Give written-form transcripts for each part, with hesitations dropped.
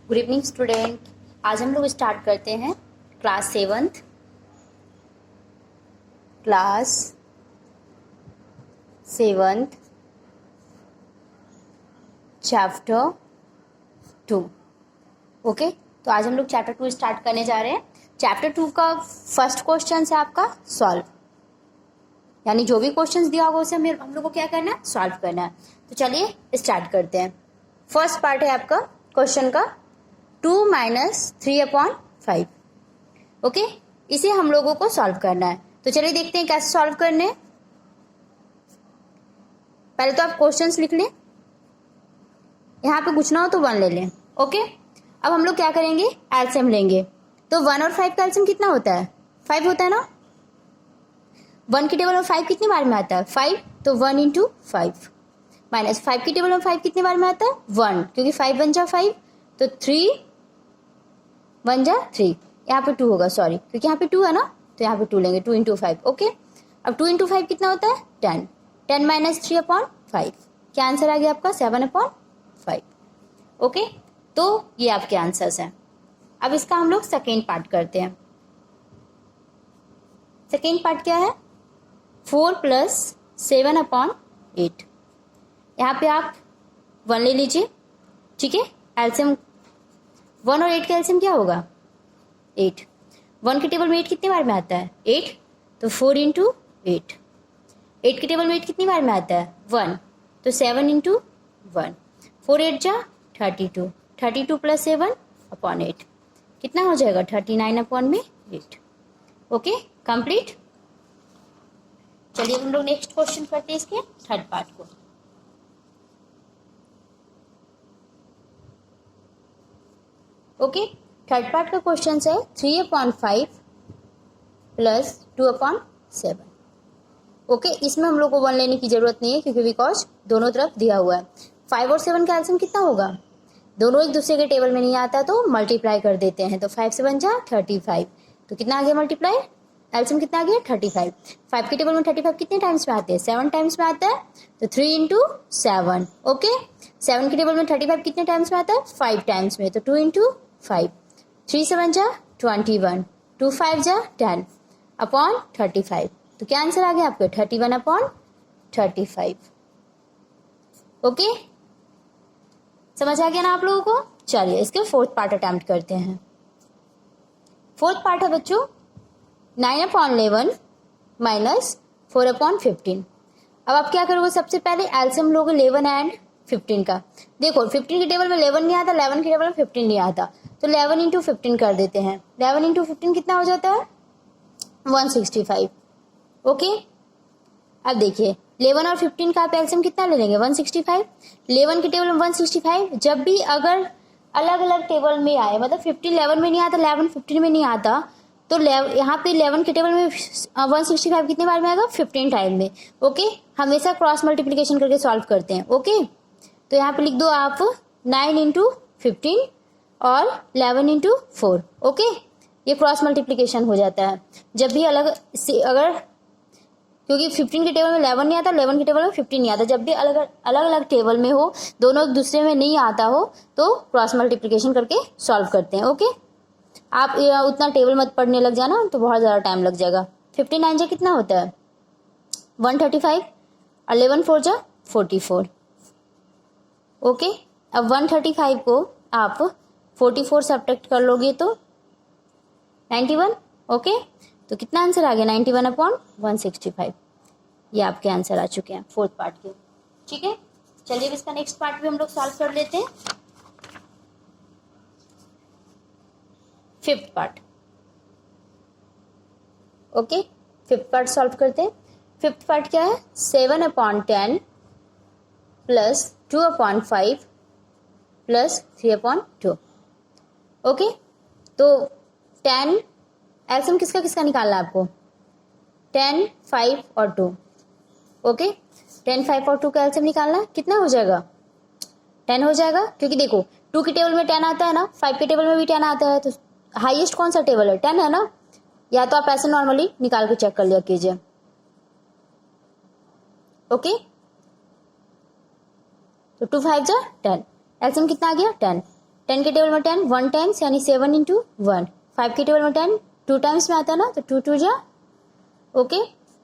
Good evening student. आज हम लोग स्टार्ट करते हैं क्लास सेवन्थ चैप्टर 2। ओके, तो आज हम लोग चैप्टर 2 स्टार्ट करने जा रहे हैं। चैप्टर 2 का फर्स्ट क्वेश्चन है आपका सॉल्व, यानी जो भी क्वेश्चंस दिया होगा उसे हम लोग को क्या करना है, सॉल्व करना है। तो चलिए स्टार्ट करते हैं। फर्स्ट पार्ट है आपका क्वेश्चन का 2 - 3/5। ओके, इसे हम लोगों को सॉल्व करना है। तो चलिए देखते हैं कैसे सॉल्व करने हैं। पहले तो आप क्वेश्चंस लिख लें, यहाँ पे कुछ ना हो तो 1 ले लें। ओके, अब हम लोग क्या करेंगे, एलसीएम लेंगे। तो 1 और 5 का एलसीएम कितना होता है, 5 होता है ना। 1 की टेबल में 5 कितनी बार में आता है, 5। तो 1 × 5 माइनस 5 की टेबल में 5 कितनी बार में आता है, 1, क्योंकि 5 1 जा 5, तो 3 1 जा 3। यहाँ पे 2 होगा, सॉरी, क्योंकि यहाँ पे 2 है ना, तो यहाँ पे 2 लेंगे, 2 × 5। ओके, अब 2 × 5 कितना होता है, 10। 10 - 3/5, क्या आंसर आ गया आपका, 7/5। ओके, तो ये आपके आंसर्स हैं। अब इसका हम लोग सेकेंड पार्ट करते हैं। सेकेंड पार्ट क्या है, 4 + 7/8। यहाँ पे आप 1 ले लीजिए, ठीक है। एलसीएम 1 और 8 का एलसीएम क्या होगा, 8। 1 की टेबल में 8 कितनी बार में आता है, 8। तो 4 × 8। 8 की टेबल में 8 कितनी बार में आता है, 1। तो 7 × 1, 4 8 जा 32, 32 + 7/8 कितना हो जाएगा, 39/8। Okay, complete. चलिए हम लोग नेक्स्ट क्वेश्चन करते हैं इसके थर्ड पार्ट को। ओके, थर्ड पार्ट का क्वेश्चन है 3/5 + 2/7। ओके, इसमें हम लोग को 1 लेने की जरूरत नहीं है, क्योंकि बिकॉज दोनों तरफ दिया हुआ है। 5 और 7 का एलसीएम कितना होगा, दोनों एक दूसरे के टेबल में नहीं आता तो मल्टीप्लाई कर देते हैं। तो 5 से 1 जा 35, तो कितना आ गया मल्टीप्लाई, एलसीएम कितना आ गया, 35। 5 की टेबल में 35 कितने टाइम्स में आते हैं, 7 टाइम्स में आता है, तो 3 × 7। ओके, 7 की टेबल में 35 कितने टाइम्स में आता है, 5 टाइम्स में, तो 2 × 5। 3 7 जा 21, 2 5 जा 10/35। तो क्या आंसर आ गया आपके, 31/35। ओके, समझ आ गया ना आप लोगों को। चलिए इसके फोर्थ पार्ट अटेम्प्ट करते हैं। फोर्थ पार्ट है बच्चों 9/11 - 4/15। अब आप क्या करोगे, सबसे पहले एलसीएम लोगे 11 एंड 15 का। देखो 15 की टेबल में 11 नहीं आता, 11 की टेबल में 15 नहीं आता, तो 11 × 15 कर देते हैं। 11 × 15 कितना हो जाता है, 165। ओके, अब देखिए 11 और 15 का आप एलसीएम कितना ले लेंगे, 165। 11 की टेबल में 165, जब भी अगर अलग अलग टेबल में आए, मतलब 15 11 में नहीं आता, 11 15 में नहीं आता, तो यहाँ पे 11 के टेबल में 165 कितने बार में आएगा, 15 टाइम में। ओके, हमेशा क्रॉस मल्टीप्लिकेशन करके सॉल्व करते हैं। ओके, तो यहाँ पे लिख दो आप 9 × 15 और 11 × 4। ओके, ये क्रॉस मल्टीप्लिकेशन हो जाता है जब भी अलग अगर, क्योंकि 15 के टेबल में 11 नहीं आता, 11 के टेबल में 15 नहीं आता, जब भी अलग अलग टेबल में हो, दोनों एक दूसरे में नहीं आता हो, तो क्रॉस मल्टीप्लिकेशन करके सॉल्व करते हैं। ओके, आप उतना टेबल मत पढ़ने लग जाना, तो बहुत ज़्यादा टाइम लग जाएगा। 15 9 जा कितना होता है, 135, 11 4 जा 44। ओके, अब 135 को आप 44 सब्ट्रैक्ट कर लोगे तो 91। ओके, तो कितना आंसर आ गया, 91/165। ये आपके आंसर आ चुके हैं फोर्थ पार्ट के। ठीक है, चलिए अब इसका नेक्स्ट पार्ट भी हम लोग सॉल्व कर लेते हैं। Fifth part. Okay, fifth part solve करते हैं। फिफ्थ पार्ट क्या है, 7/10 + 2/5 + 3/2। ओके, तो 10 एलसीएम किसका किसका निकालना है आपको, 10 5 और 2। ओके, 10 5 और 2 का एलसीएम निकालना है, कितना हो जाएगा, 10 हो जाएगा, क्योंकि देखो 2 की टेबल में 10 आता है ना, 5 की टेबल में भी 10 आता है, तो हाईएस्ट कौन सा टेबल है, 10 है ना। या तो आप ऐसे नॉर्मली निकाल के चेक कर लिया कीजिए। ओके, तो 2 5 जा 10, एलसीएम कितना आ गया, 10। 10 के टेबल में 10 1 टाइम्स यानी 7 इंटू 1। 5 के टेबल में 10 2 टाइम्स में आता है ना, तो 2 2 जा ओके।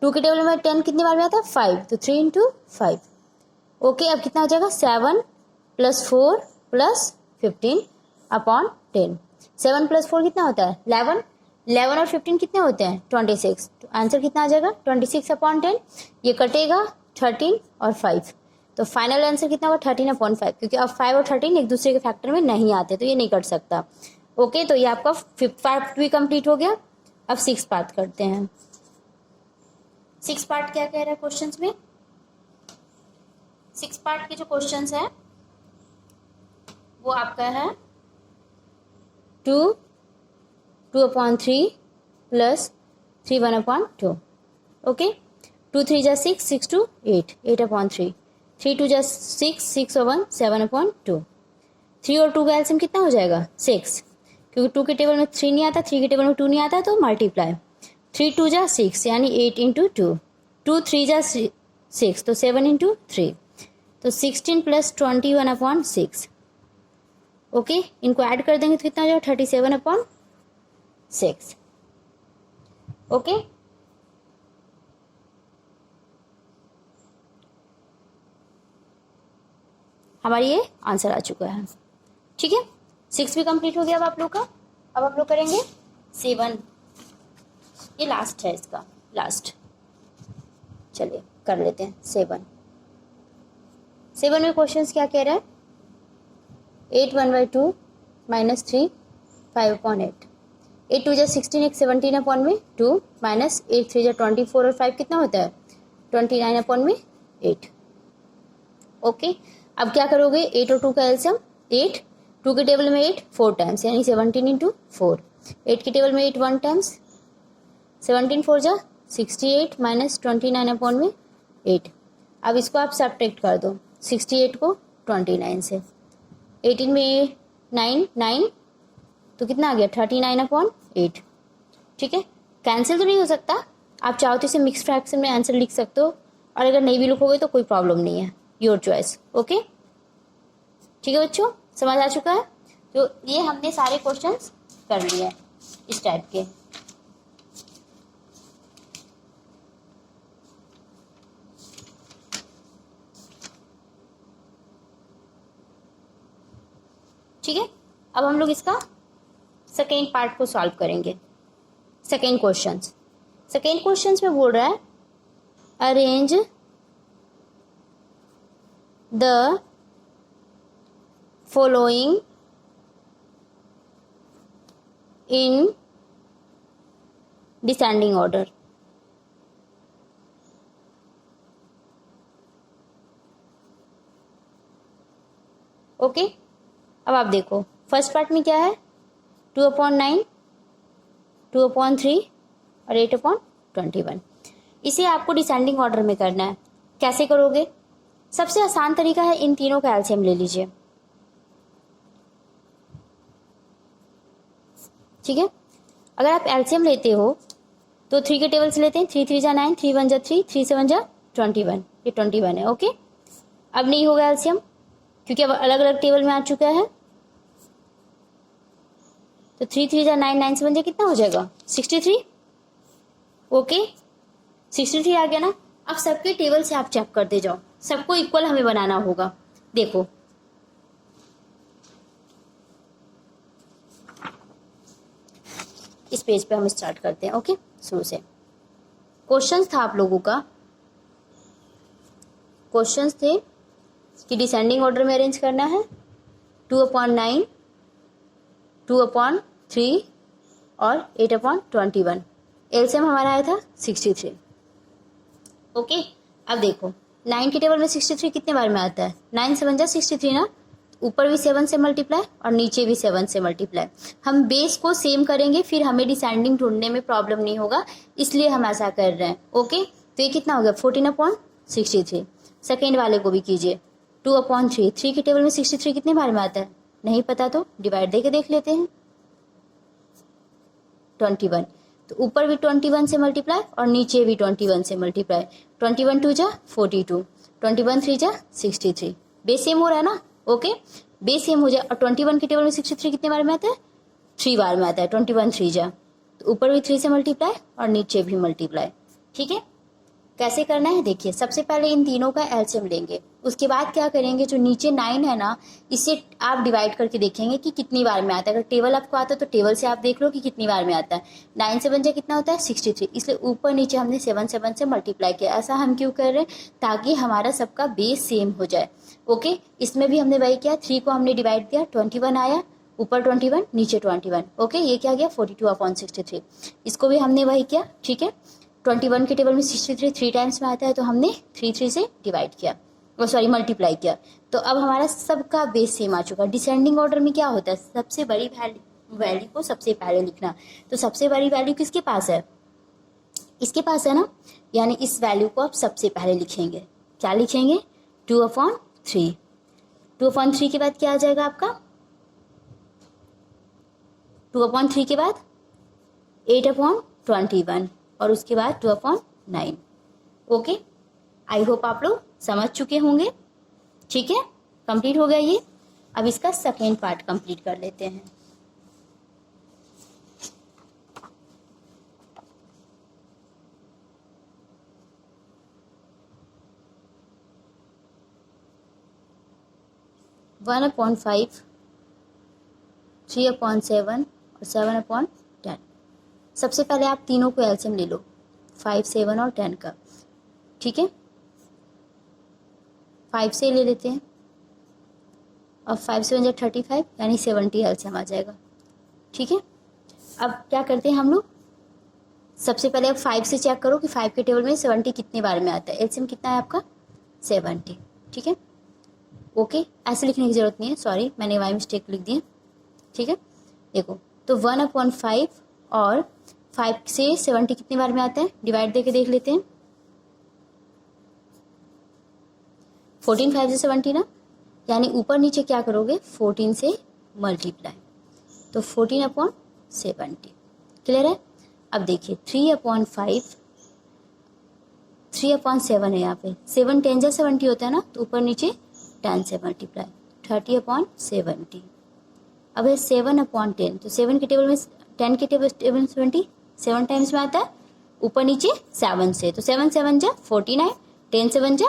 2 के टेबल में 10 कितने बार में आता है 5, तो 3 इंटू 5 ओके। अब कितना हो जाएगा 7 + 4 + 15 अपॉन 10। 7 + 4 कितना होता है 11। 11 और 15 कितने होते हैं 26। तो आंसर कितना आ जाएगा 26 अपॉन 10। ये कटेगा 13 और 5, तो फाइनल आंसर कितना होगा 13/5, क्योंकि अब 5 और 13 एक दूसरे के फैक्टर में नहीं आते, तो ये नहीं कट सकता ओके। तो ये आपका 5th पार्ट भी कंप्लीट हो गया। अब 6th पार्ट करते हैं। 6th पार्ट क्या कह रहा है क्वेश्चंस में। 6th पार्ट के जो क्वेश्चंस है वो आपका है 2/3 + 3 1/2 ओके। 2 3 जा 6 6 2 8 8/3 3 2 जा 6 6 और 1 7/2। 3 और 2 का एलसीएम कितना हो जाएगा 6, क्योंकि 2 के टेबल में 3 नहीं आता, 3 के टेबल में 2 नहीं आता, तो मल्टीप्लाई 3 2 जा 6 यानी 8 इंटू 2। 2 3 जा 6 तो 7 इंटू 3, तो 16 + 21/6 ओके। इनको ऐड कर देंगे तो कितना हो जाएगा 37/6 ओके। हमारी ये आंसर आ चुका है, ठीक है। 6 भी कंप्लीट हो गया अब आप लोग का। अब आप लोग करेंगे 7, ये लास्ट है इसका, लास्ट। चलिए कर लेते हैं 7 में क्वेश्चंस क्या कह रहा है 8 1/2 -3 5/8। 8 2 जा 16 1 17/2 -8 3 जा 24 और 5 कितना होता है 29/8 ओके। अब क्या करोगे 8 और 2 का एलसीएम 8, 2 के टेबल में 8 4 टाइम्स यानी 17 इंटू 4। 8 के टेबल में 8 1 टाइम्स 17 4 जा 68 -29/8। अब इसको आप सब्ट्रैक्ट कर दो 68 को 29 से। 18 में 9 9 तो कितना आ गया 39/8 ठीक है। कैंसिल तो नहीं हो सकता, आप चाहो तो इसे मिक्स फ्रैक्शन में आंसर लिख सकते हो, और अगर नहीं भी लिखोगे तो कोई प्रॉब्लम नहीं है, योर चॉइस ओके। ठीक है बच्चों, समझ आ चुका है। तो ये हमने सारे क्वेश्चंस कर लिए हैं इस टाइप के। ठीक है, अब हम लोग इसका सेकेंड पार्ट को सॉल्व करेंगे। सेकेंड क्वेश्चंस में बोल रहा है arrange the following in descending order. Okay, अब आप देखो फर्स्ट पार्ट में क्या है 2/9 2/3 और 8/21। इसे आपको डिसेंडिंग ऑर्डर में करना है। कैसे करोगे, सबसे आसान तरीका है इन तीनों का एलसीएम ले लीजिए। ठीक है, अगर आप एलसीएम लेते हो तो 3 के टेबल से लेते हैं 3 3 जा 9 3 1 जा 3 3 7 जा 21, ये 21 है ओके। अब नहीं होगा एलसीएम क्योंकि अब अलग अलग टेबल में आ चुका है, तो 3 3 जा 9 9 7 जा कितना हो जाएगा 63 ओके। 63 आ गया ना। अब सबके टेबल से आप चेक करते जाओ, सबको इक्वल हमें बनाना होगा। देखो इस पेज पे हम स्टार्ट करते हैं ओके। शुरू से क्वेश्चंस था आप लोगों का, क्वेश्चंस थे कि डिसेंडिंग ऑर्डर में अरेंज करना है 2/9 2/3 और 8/21। एलसीएम हमारा आया था 63 ओके। अब देखो 9 के टेबल में 63 कितने बार में आता है 9 7 जा 63 ना, ऊपर भी 7 से मल्टीप्लाई और नीचे भी 7 से मल्टीप्लाई। हम बेस को सेम करेंगे, फिर हमें डिसेंडिंग ढूंढने में प्रॉब्लम नहीं होगा, इसलिए हम ऐसा कर रहे हैं ओके। तो ये कितना हो गया 14/63। सेकेंड वाले को भी कीजिए 2/3। 3 के टेबल में 63 कितने बार में आता है नहीं पता तो डिवाइड दे के देख लेते हैं 21, तो ऊपर भी 21 से मल्टीप्लाई और नीचे भी 21 से मल्टीप्लाई। 21 2 जा 42, 21 3 जा 63, बेस सेम हो रहा है ना ओके। बेस सेम हो जाए। और 21 के टेबल में 63 कितने बार में आता है? 3 बार में आता है। 21 3 जा, तो ऊपर भी 3 से मल्टीप्लाई और नीचे भी मल्टीप्लाई। ठीक है, कैसे करना है देखिए। सबसे पहले इन तीनों का एलसीएम लेंगे, उसके बाद क्या करेंगे, जो नीचे 9 है ना, इसे आप डिवाइड करके देखेंगे कि कितनी बार में आता है। अगर टेबल आपको आता है तो टेबल से आप देख लो कि कितनी बार में आता है। 9 से 1 कितना होता है? 63, इसलिए ऊपर नीचे हमने 7 से मल्टीप्लाई किया। ऐसा हम क्यों कर रहे हैं? ताकि हमारा सबका बेस सेम हो जाए। ओके, इसमें भी हमने वही किया, 3 को हमने डिवाइड किया, 21 आया, ऊपर 21 नीचे 21। ओके, ये क्या गया? 42/63। इसको भी हमने वही किया। ठीक है, 21 के टेबल में 63 3 टाइम्स में आता है, तो हमने 3 से डिवाइड किया, वो सॉरी मल्टीप्लाई किया। तो अब हमारा सबका बेस सेम आ चुका। डिसेंडिंग ऑर्डर में क्या होता है? सबसे बड़ी वैल्यू को सबसे पहले लिखना। तो सबसे बड़ी वैल्यू किसके पास है? इसके पास है ना, यानी इस वैल्यू को आप सबसे पहले लिखेंगे। क्या लिखेंगे? 2/3। 2/3 के बाद क्या आ जाएगा आपका? 2/3 के बाद 8/21 और उसके बाद 2/9। ओके, आई होप आप लोग समझ चुके होंगे। ठीक है, कंप्लीट हो गया ये। अब इसका सेकेंड पार्ट कंप्लीट कर लेते हैं। वन अपॉन 5, 3/7 और 7/10। सबसे पहले आप तीनों को एलसीएम ले लो, 5, 7 और 10 का। ठीक है, 5 से ले लेते हैं और 5 से 1 35, यानी 70 एलसीएम आ जाएगा। ठीक है, अब क्या करते हैं हम लोग, सबसे पहले अब 5 से चेक करो कि 5 के टेबल में 70 कितने बार में आता है। एलसीएम कितना है आपका? 70। ठीक है, ओके, ऐसे लिखने की जरूरत नहीं है, सॉरी मैंने वाई मिस्टेक लिख दी। ठीक है, देखो तो 1/5 और 5 से 70 कितनी बार में आता है? डिवाइड देके देख लेते हैं। 14 5 से 70 ना, यानी ऊपर नीचे क्या करोगे? 14 से मल्टीप्लाई, तो 14/70। क्लियर है? अब देखिए 3/5, 3/7 है यहाँ पे। 7 10 जा 70 होता है ना, तो ऊपर नीचे 10 से मल्टीप्लाई, 30/70। अब है 7/10, तो 7 के टेबल में 10 के टेबल में 70 7 टाइम्स में आता है, ऊपर नीचे 7 से, तो 7 7 जा 49, 10 7 जा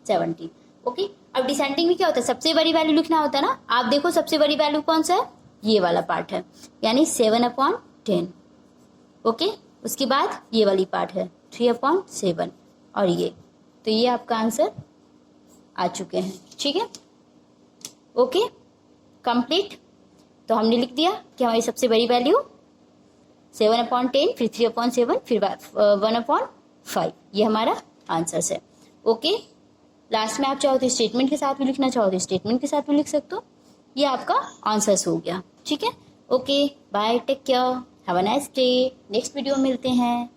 70। ओके, अब डिसेंडिंग में क्या होता है? सबसे बड़ी वैल्यू लिखना होता है ना। आप देखो सबसे बड़ी वैल्यू कौन सा है? ये वाला पार्ट है, यानी 7/10। ओके, उसके बाद ये वाली पार्ट है 3/7 और ये, तो ये आपका आंसर आ चुके हैं। ठीक है, ओके, कंप्लीट। तो हमने लिख दिया कि हमारी सबसे बड़ी वैल्यू 7/10, फिर 3/7, फिर 1/5, ये हमारा आंसर है। ओके, लास्ट में आप चाहो तो स्टेटमेंट के साथ भी लिखना, चाहो तो स्टेटमेंट के साथ भी लिख सकते हो। ये आपका आंसर्स हो गया। ठीक है, okay, bye, take care, have a nice day. Next video में मिलते हैं।